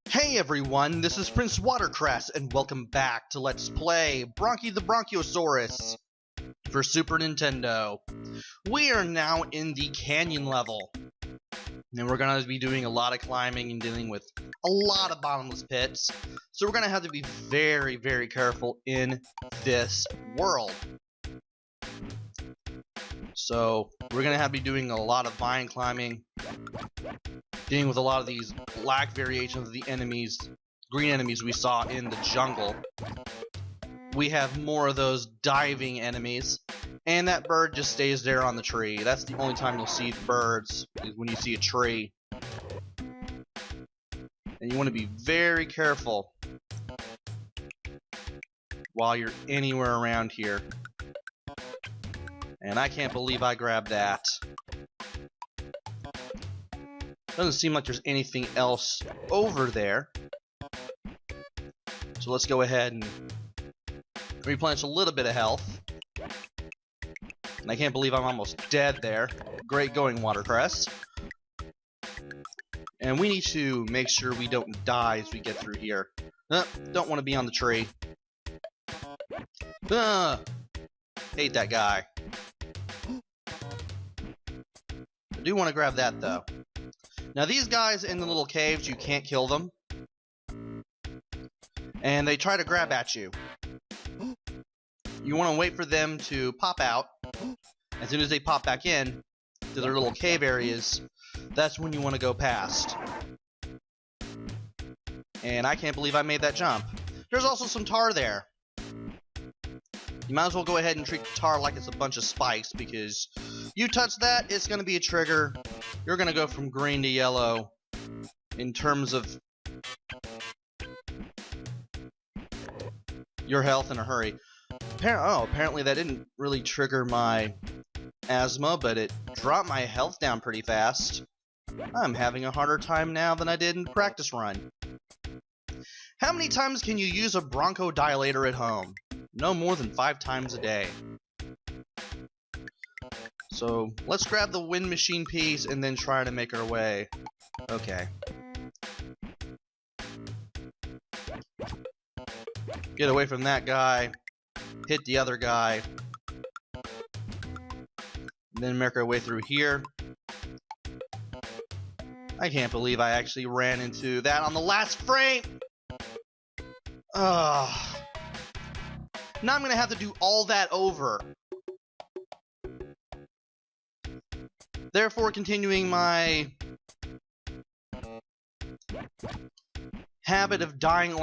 Hey everyone, this is PrinceWatercress, and welcome back to Let's Play Bronkie The Bronchiasaurus for Super Nintendo. We are now in the canyon level, and we're going to be doing a lot of climbing and dealing with a lot of bottomless pits, so we're going to have to be very, very careful in this world. So, we're going to have to be doing a lot of vine climbing, dealing with a lot of these black variations of the enemies, green enemies we saw in the jungle. We have more of those diving enemies, and that bird just stays there on the tree. That's the only time you'll see birds, is when you see a tree. And you want to be very careful while you're anywhere around here. And I can't believe I grabbed that. Doesn't seem like there's anything else over there. So let's go ahead and replenish a little bit of health. And I can't believe I'm almost dead there. Great going, Watercress. And we need to make sure we don't die as we get through here. Don't want to be on the tree. Hate that guy. I do want to grab that though. Now these guys in the little caves, you can't kill them. And they try to grab at you. You want to wait for them to pop out. As soon as they pop back in to their little cave areas, that's when you want to go past. And I can't believe I made that jump. There's also some tar there. You might as well go ahead and treat the tar like it's a bunch of spikes, because you touch that, it's going to be a trigger. You're going to go from green to yellow in terms of your health in a hurry. Apparently that didn't really trigger my asthma, but it dropped my health down pretty fast. I'm having a harder time now than I did in the practice run. How many times can you use a bronchodilator at home? No more than 5 times a day. So let's grab the wind machine piece and then try to make our way. Okay. Get away from that guy. Hit the other guy. And then make our way through here. I can't believe I actually ran into that on the last frame! Ugh. Now I'm going to have to do all that over. Therefore, continuing my habit of dying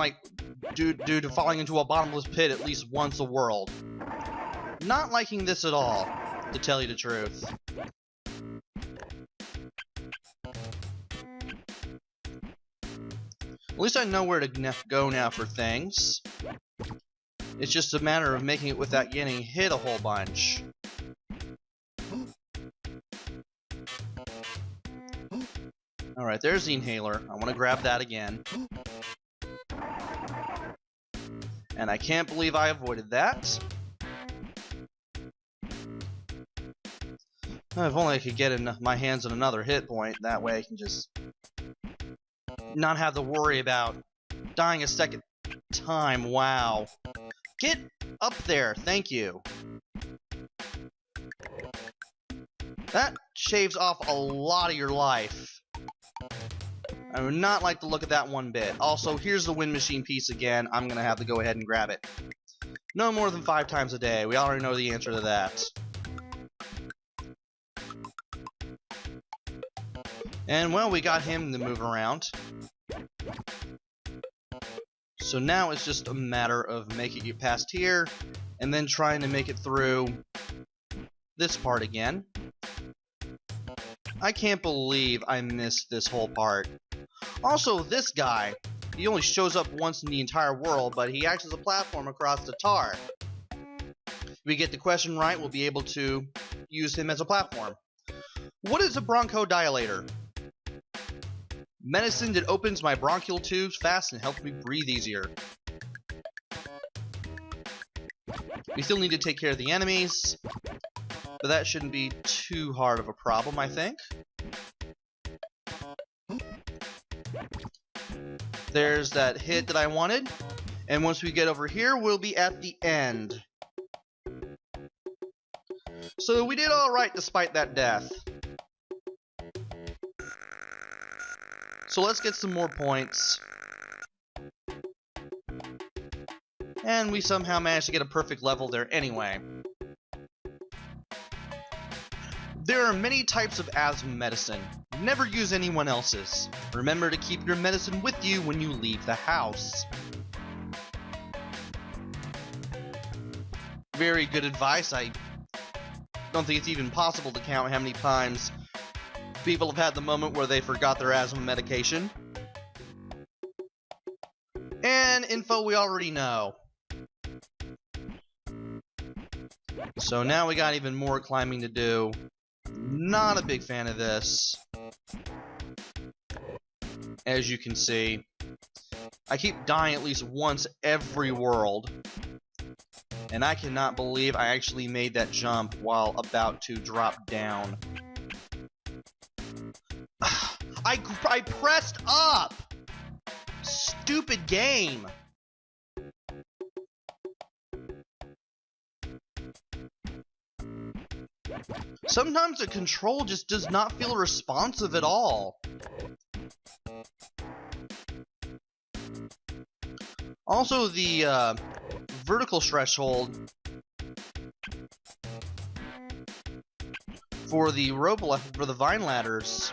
due to falling into a bottomless pit at least once a world. Not liking this at all, to tell you the truth. At least I know where to go now for things. It's just a matter of making it without getting hit a whole bunch. Alright, there's the inhaler. I want to grab that again. And I can't believe I avoided that. If only I could get my hands on another hit point. That way I can just not have to worry about dying a second time. Wow. Get up there, thank you. That shaves off a lot of your life. I would not like to look at that one bit. Also, here's the wind machine piece again. I'm going to have to go ahead and grab it. No more than 5 times a day. We already know the answer to that. And, well, we got him to move around. So now it's just a matter of making it past here, and then trying to make it through this part again. I can't believe I missed this whole part. Also, this guy, he only shows up once in the entire world, but he acts as a platform across the tar. If we get the question right, we'll be able to use him as a platform. What is a bronchodilator? Medicine that opens my bronchial tubes fast and helps me breathe easier. We still need to take care of the enemies, but that shouldn't be too hard of a problem, I think. There's that hit that I wanted. And once we get over here, we'll be at the end. So we did alright despite that death. So let's get some more points. And we somehow managed to get a perfect level there anyway. There are many types of asthma medicine. Never use anyone else's. Remember to keep your medicine with you when you leave the house. Very good advice. I don't think it's even possible to count how many times people have had the moment where they forgot their asthma medication. And info we already know. So now we got even more climbing to do. Not a big fan of this. As you can see, I keep dying at least once every world. And I cannot believe I actually made that jump while about to drop down. I pressed up! Stupid game! Sometimes the control just does not feel responsive at all. Also, the vertical threshold for the vine ladders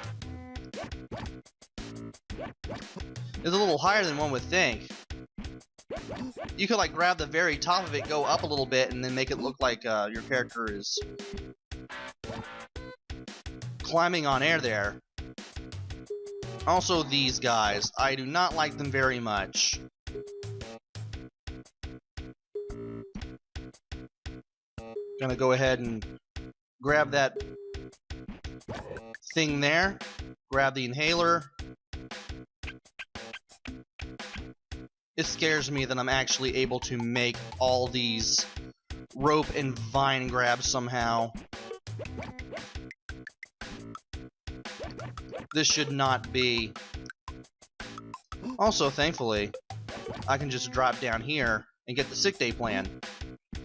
is a little higher than one would think. You could like grab the very top of it, go up a little bit, and then make it look like your character is climbing on air there. Also, these guys, I do not like them very much. Gonna go ahead and grab that thing there, grab the inhaler. It scares me that I'm actually able to make all these rope and vine grabs somehow. This should not be. Also, thankfully, I can just drop down here and get the sick day plan,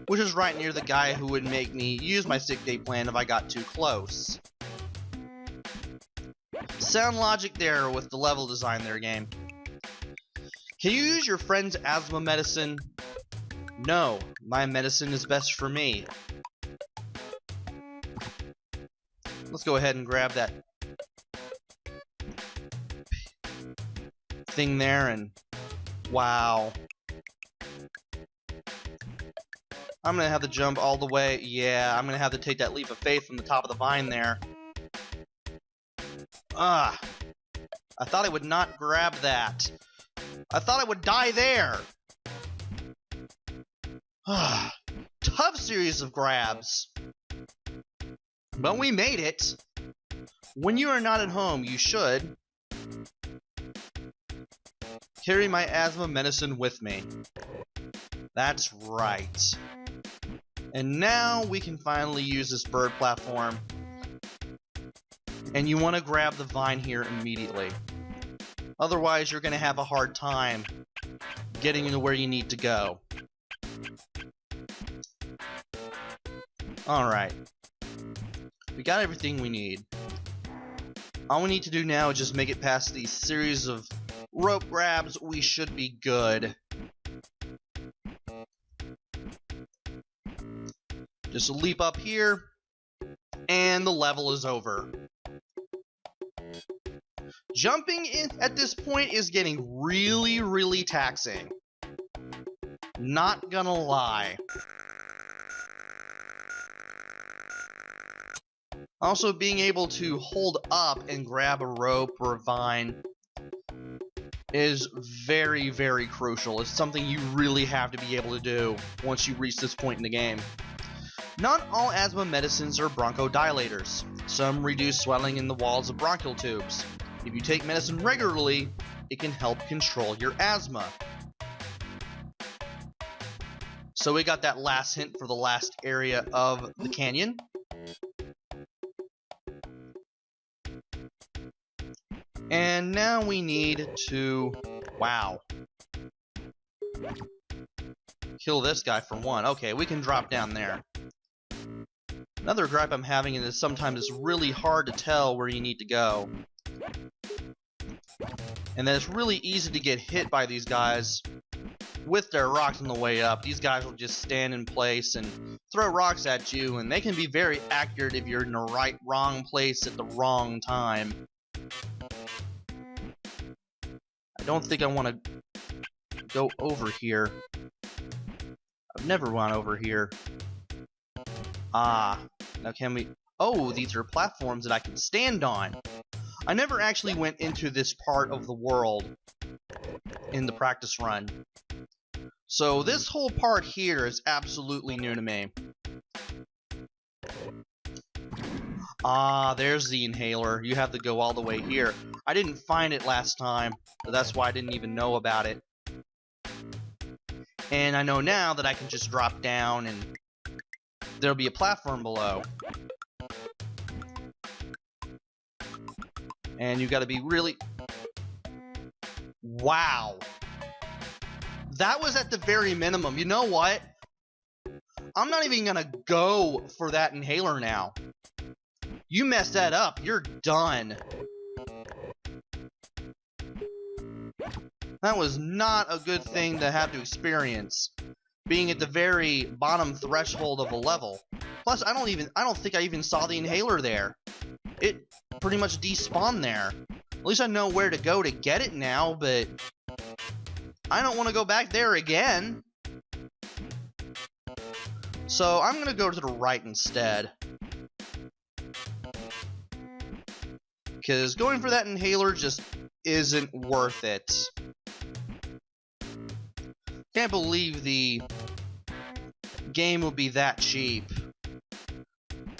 which is right near the guy who would make me use my sick day plan if I got too close. Sound logic there with the level design there, game. Can you use your friend's asthma medicine? No, my medicine is best for me. Let's go ahead and grab that thing there and wow. I'm gonna have to jump all the way. Yeah, I'm gonna have to take that leap of faith from the top of the vine there. I thought I would not grab that. I thought I would die there. Tough series of grabs. But we made it. When you are not at home, you should carry my asthma medicine with me. That's right. And now we can finally use this bird platform. And you want to grab the vine here immediately. Otherwise, you're going to have a hard time getting into where you need to go. Alright. We got everything we need. All we need to do now is just make it past these series of rope grabs. We should be good. Just leap up here, and the level is over. Jumping in at this point is getting really, really taxing. Not gonna lie. Also, being able to hold up and grab a rope or a vine is very, very crucial. It's something you really have to be able to do once you reach this point in the game. Not all asthma medicines are bronchodilators. Some reduce swelling in the walls of bronchial tubes. If you take medicine regularly, it can help control your asthma. So we got that last hint for the last area of the canyon. And now we need to Wow. Kill this guy for one. Okay, we can drop down there. Another gripe I'm having is sometimes it's really hard to tell where you need to go. And then it's really easy to get hit by these guys with their rocks on the way up. These guys will just stand in place and throw rocks at you, and they can be very accurate if you're in the wrong place at the wrong time. I don't think I want to go over here. I've never gone over here. Ah, now can we... Oh, these are platforms that I can stand on. I never actually went into this part of the world in the practice run. So this whole part here is absolutely new to me. Ah, there's the inhaler. You have to go all the way here. I didn't find it last time, so that's why I didn't even know about it. And I know now that I can just drop down and there'll be a platform below. And you gotta be really... Wow. That was at the very minimum. You know what? I'm not even gonna go for that inhaler now. You messed that up. You're done. That was not a good thing to have to experience. Being at the very bottom threshold of a level. Plus, I don't think I even saw the inhaler there. It pretty much despawned there. At least I know where to go to get it now, but I don't want to go back there again. So I'm gonna go to the right instead. Because going for that inhaler just isn't worth it. Can't believe the game would be that cheap.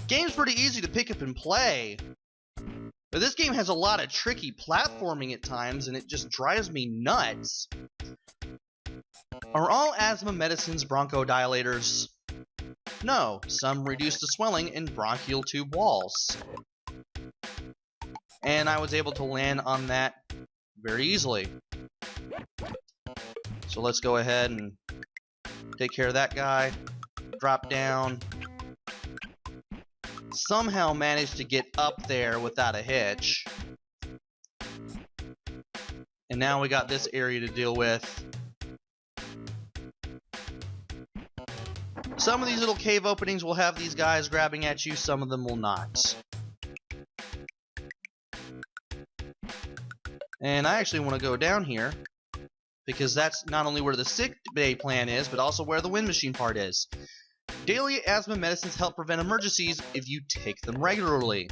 Game's pretty easy to pick up and play. But this game has a lot of tricky platforming at times, and it just drives me nuts. Are all asthma medicines bronchodilators? No, some reduce the swelling in bronchial tube walls. And I was able to land on that very easily. So let's go ahead and take care of that guy. Drop down. Somehow managed to get up there without a hitch. And now we got this area to deal with. Some of these little cave openings will have these guys grabbing at you, some of them will not. And I actually want to go down here, because that's not only where the sick bay plan is, but also where the wind machine part is. Daily asthma medicines help prevent emergencies if you take them regularly.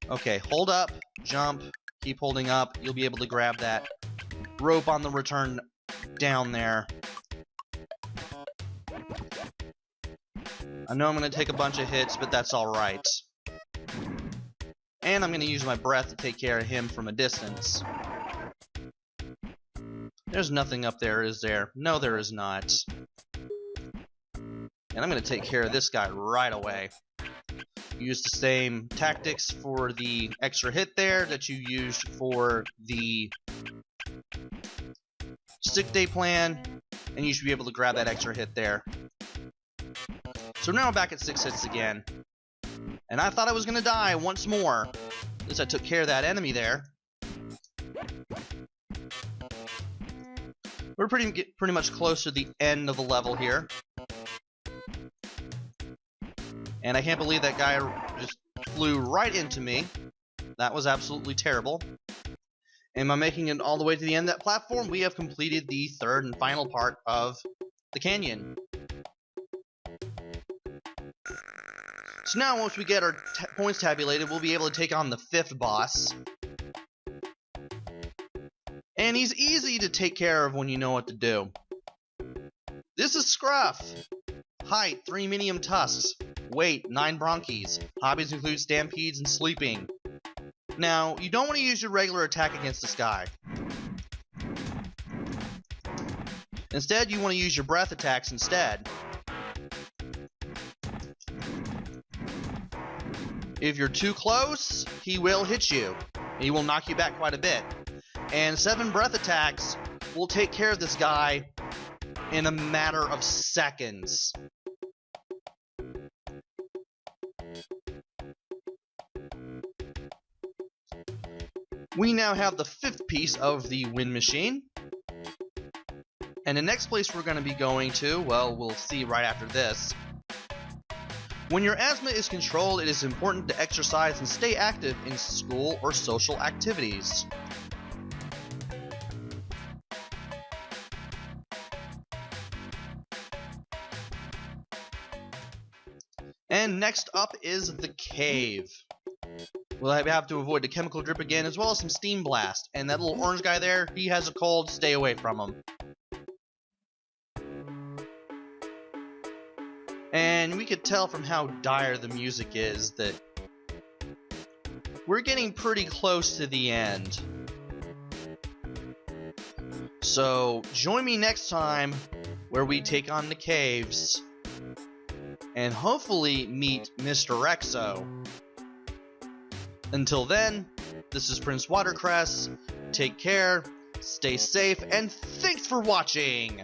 Okay, hold up, jump, keep holding up, you'll be able to grab that rope on the return down there. I know I'm going to take a bunch of hits, but that's alright. And I'm going to use my breath to take care of him from a distance. There's nothing up there, is there? No, there is not. And I'm going to take care of this guy right away. Use the same tactics for the extra hit there that you used for the sick day plan, and you should be able to grab that extra hit there. So now I'm back at 6 hits again. And I thought I was going to die once more. At least I took care of that enemy there. We're pretty much close to the end of the level here. And I can't believe that guy just flew right into me. That was absolutely terrible. And by making it all the way to the end of that platform, we have completed the third and final part of the canyon. So now once we get our points tabulated, we'll be able to take on the 5th boss. And he's easy to take care of when you know what to do. This is Scruff. Height, 3 medium tusks. Weight, 9 bronchies. Hobbies include stampedes and sleeping. Now, you don't want to use your regular attack against this guy. Instead, you want to use your breath attacks instead. If you're too close, he will hit you. He will knock you back quite a bit. And 7 breath attacks will take care of this guy in a matter of seconds. We now have the 5th piece of the wind machine. And the next place we're going to be going to, well, we'll see right after this. When your asthma is controlled, it is important to exercise and stay active in school or social activities. And next up is the cave. We'll have to avoid the chemical drip again, as well as some steam blast. And that little orange guy there, he has a cold, stay away from him. And we could tell from how dire the music is that we're getting pretty close to the end. So join me next time where we take on the caves and hopefully meet Mr. Exo. Until then, this is PrinceWatercress. Take care, stay safe, and thanks for watching!